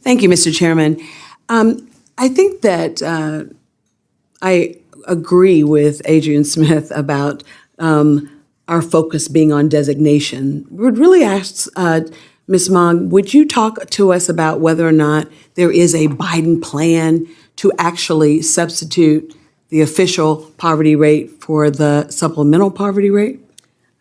Thank you, Mr. Chairman. I think that I agree with Adrian Smith about our focus being on designation. Would really ask Ms. Mogg, would you talk to us about whether or not there is a Biden plan to actually substitute the official poverty rate for the supplemental poverty rate?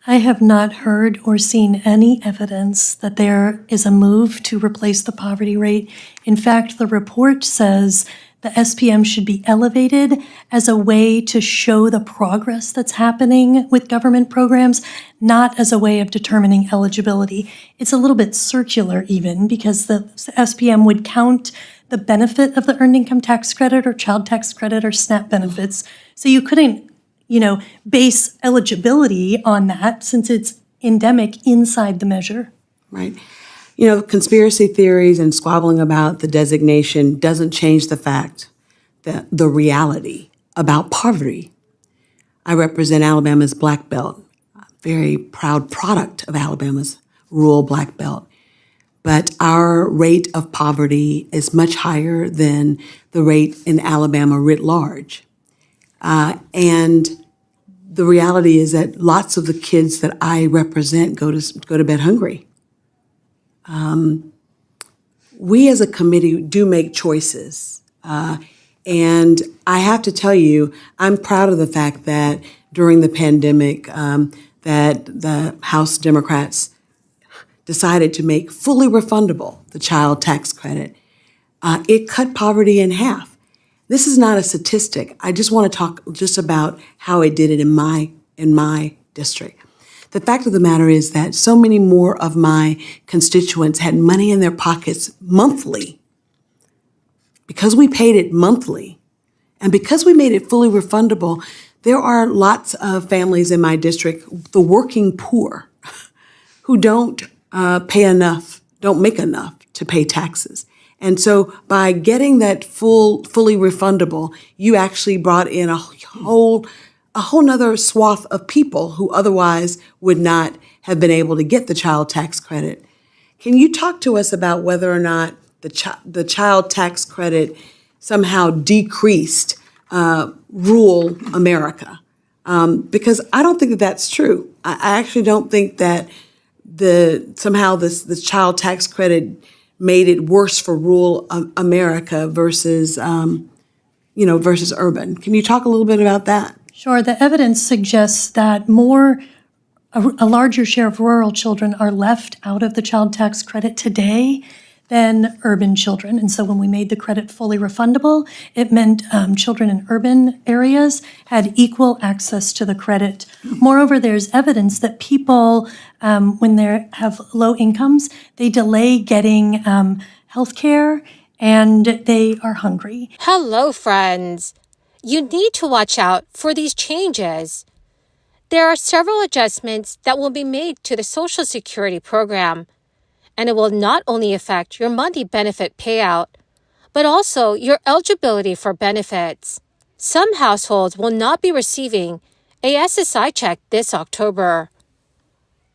I have not heard or seen any evidence that there is a move to replace the poverty rate. In fact, the report says the SPM should be elevated as a way to show the progress that's happening with government programs, not as a way of determining eligibility. It's a little bit circular even, because the SPM would count the benefit of the earned income tax credit or child tax credit or SNAP benefits. So you couldn't base eligibility on that since it's endemic inside the measure. Right. Conspiracy theories and squabbling about the designation doesn't change the fact that the reality about poverty. I represent Alabama's Black Belt, a very proud product of Alabama's rural Black Belt. But our rate of poverty is much higher than the rate in Alabama writ large. And the reality is that lots of the kids that I represent go to bed hungry. We as a committee do make choices. And I have to tell you, I'm proud of the fact that during the pandemic, that the House Democrats decided to make fully refundable the child tax credit. It cut poverty in half. This is not a statistic. I just want to talk just about how it did it in my district. The fact of the matter is that so many more of my constituents had money in their pockets monthly. Because we paid it monthly, and because we made it fully refundable, there are lots of families in my district, the working poor, who don't don't make enough to pay taxes. And so by getting that fully refundable, you actually brought in a whole nother swath of people who otherwise would not have been able to get the child tax credit. Can you talk to us about whether or not the child tax credit somehow decreased rural America? Because I don't think that that's true. I actually don't think that somehow this child tax credit made it worse for rural America versus versus urban. Can you talk a little bit about that? Sure. The evidence suggests that a larger share of rural children are left out of the child tax credit today than urban children. And so when we made the credit fully refundable, it meant children in urban areas had equal access to the credit. Moreover, there's evidence that people, when they have low incomes, they delay getting health care and they are hungry. Hello, friends. You need to watch out for these changes. There are several adjustments that will be made to the Social Security program, and it will not only affect your monthly benefit payout, but also your eligibility for benefits. Some households will not be receiving a SSI check this October.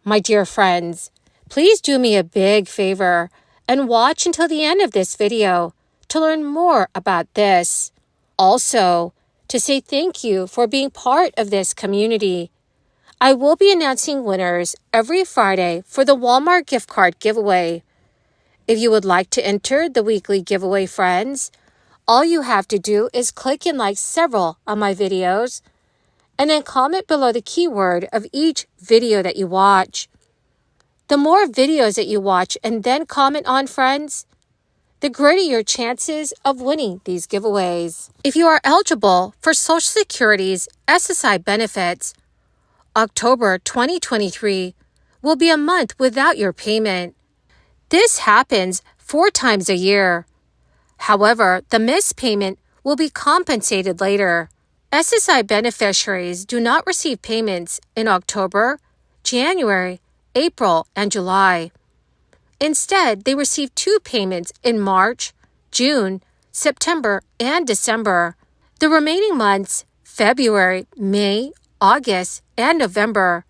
My dear friends, please do me a big favor and watch until the end of this video to learn more about this. Also, to say thank you for being part of this community, I will be announcing winners every Friday for the Walmart gift card giveaway. If you would like to enter the weekly giveaway, friends, all you have to do is click and like several of my videos, and then comment below the keyword of each video that you watch. The more videos that you watch and then comment on, friends, the greater your chances of winning these giveaways. If you are eligible for Social Security's SSI benefits, October 2023 will be a month without your payment. This happens 4 times a year. However, the missed payment will be compensated later. SSI beneficiaries do not receive payments in October, January, April, and July. Instead, they receive 2 payments in March, June, September, and December. The remaining months, February, May, August, and November,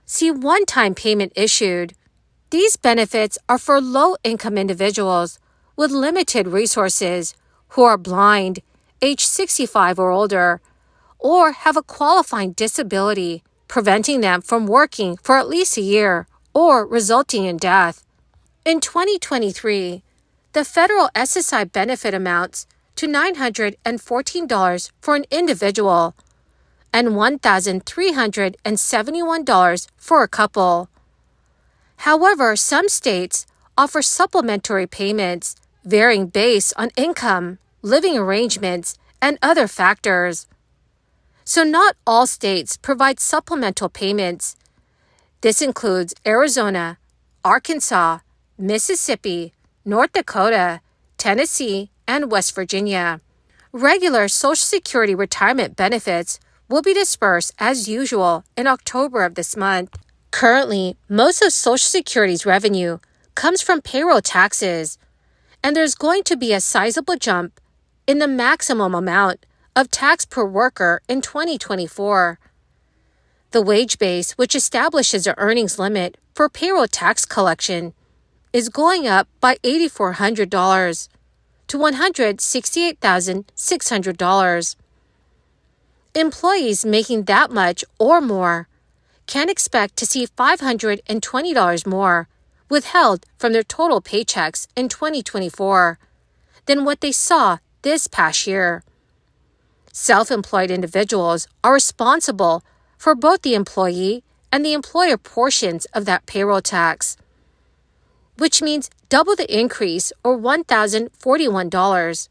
see one-time payment issued. These benefits are for low-income individuals with limited resources who are blind, age 65 or older, or have a qualifying disability preventing them from working for at least a year or resulting in death. In 2023, the federal SSI benefit amounts to $914 for an individual and $1,371 for a couple. However, some states offer supplementary payments varying based on income, living arrangements, and other factors. So not all states provide supplemental payments. This includes Arizona, Arkansas, Mississippi, North Dakota, Tennessee, and West Virginia. Regular Social Security retirement benefits will be dispersed as usual in October of this month. Currently, most of Social Security's revenue comes from payroll taxes, and there's going to be a sizable jump in the maximum amount of tax per worker in 2024. The wage base, which establishes an earnings limit for payroll tax collection, is going up by $8,400 to $168,600. Employees making that much or more can expect to see $520 more withheld from their total paychecks in 2024 than what they saw this past year. Self-employed individuals are responsible for both the employee and the employer portions of that payroll tax, which means double the increase or $1,041.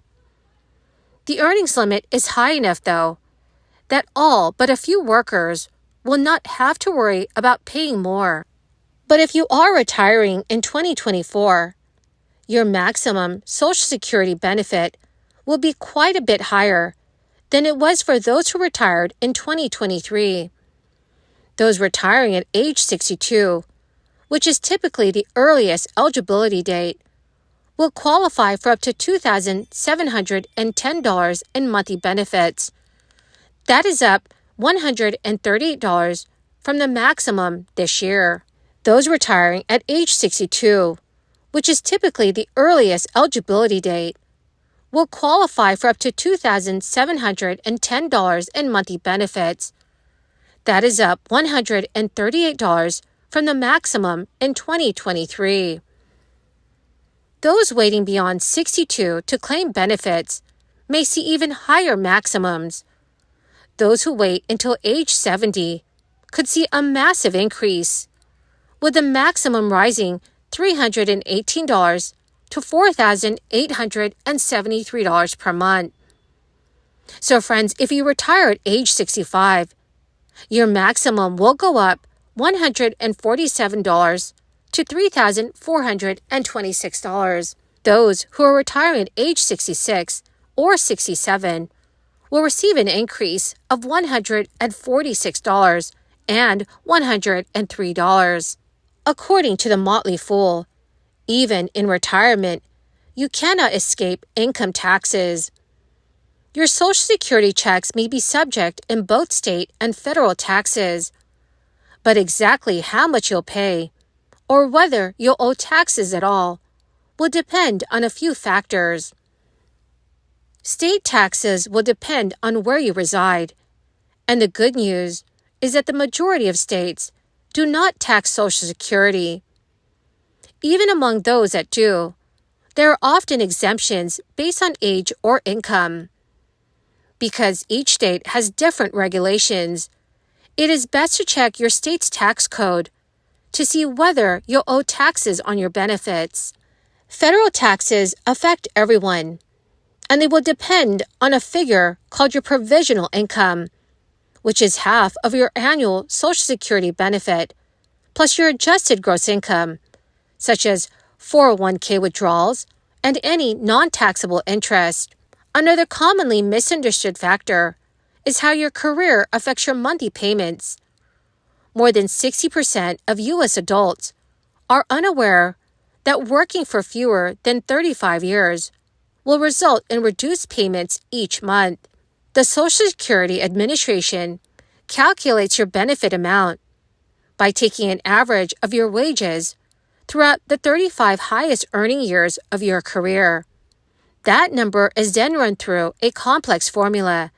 The earnings limit is high enough, though, that all but a few workers will not have to worry about paying more. But if you are retiring in 2024, your maximum Social Security benefit will be quite a bit higher than it was for those who retired in 2023. Those retiring at age 62, which is typically the earliest eligibility date, will qualify for up to $2,710 in monthly benefits. That is up $138 from the maximum this year. Those retiring at age 62, which is typically the earliest eligibility date, will qualify for up to $2,710 in monthly benefits. That is up $138 from the maximum in 2023. Those waiting beyond 62 to claim benefits may see even higher maximums. Those who wait until age 70 could see a massive increase, with the maximum rising $318 to $4,873 per month. So friends, if you retire at age 65, your maximum will go up $147 to $3,426. Those who are retiring at age 66 or 67 will receive an increase of $146 and $103. According to the Motley Fool, even in retirement, you cannot escape income taxes. Your Social Security checks may be subject in both state and federal taxes, but exactly how much you'll pay, or whether you'll owe taxes at all, will depend on a few factors. State taxes will depend on where you reside, and the good news is that the majority of states do not tax Social Security. Even among those that do, there are often exemptions based on age or income. Because each state has different regulations, it is best to check your state's tax code to see whether you'll owe taxes on your benefits. Federal taxes affect everyone, and they will depend on a figure called your provisional income, which is half of your annual Social Security benefit, plus your adjusted gross income, such as 401k withdrawals and any non-taxable interest. Another commonly misunderstood factor is how your career affects your monthly payments. More than 60% of U.S. adults are unaware that working for fewer than 35 years will result in reduced payments each month. The Social Security Administration calculates your benefit amount by taking an average of your wages throughout the 35 highest earning years of your career. That number is then run through a complex formula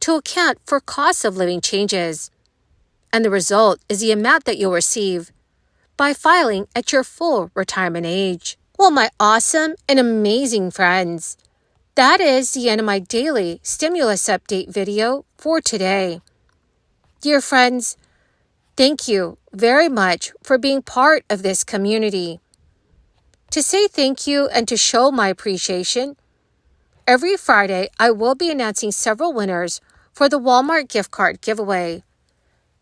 to account for cost of living changes, and the result is the amount that you'll receive by filing at your full retirement age. Well, my awesome and amazing friends, that is the end of my daily stimulus update video for today. Dear friends, thank you very much for being part of this community. To say thank you and to show my appreciation, every Friday I will be announcing several winners for the Walmart gift card giveaway.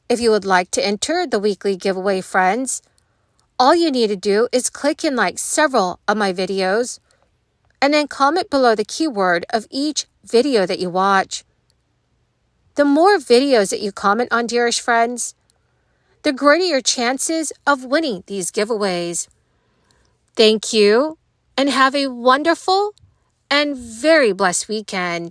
If you would like to enter the weekly giveaway, friends, all you need to do is click and like several of my videos and then comment below the keyword of each video that you watch. The more videos that you comment on, dearest friends, the greater your chances of winning these giveaways. Thank you, and have a wonderful and very blessed weekend.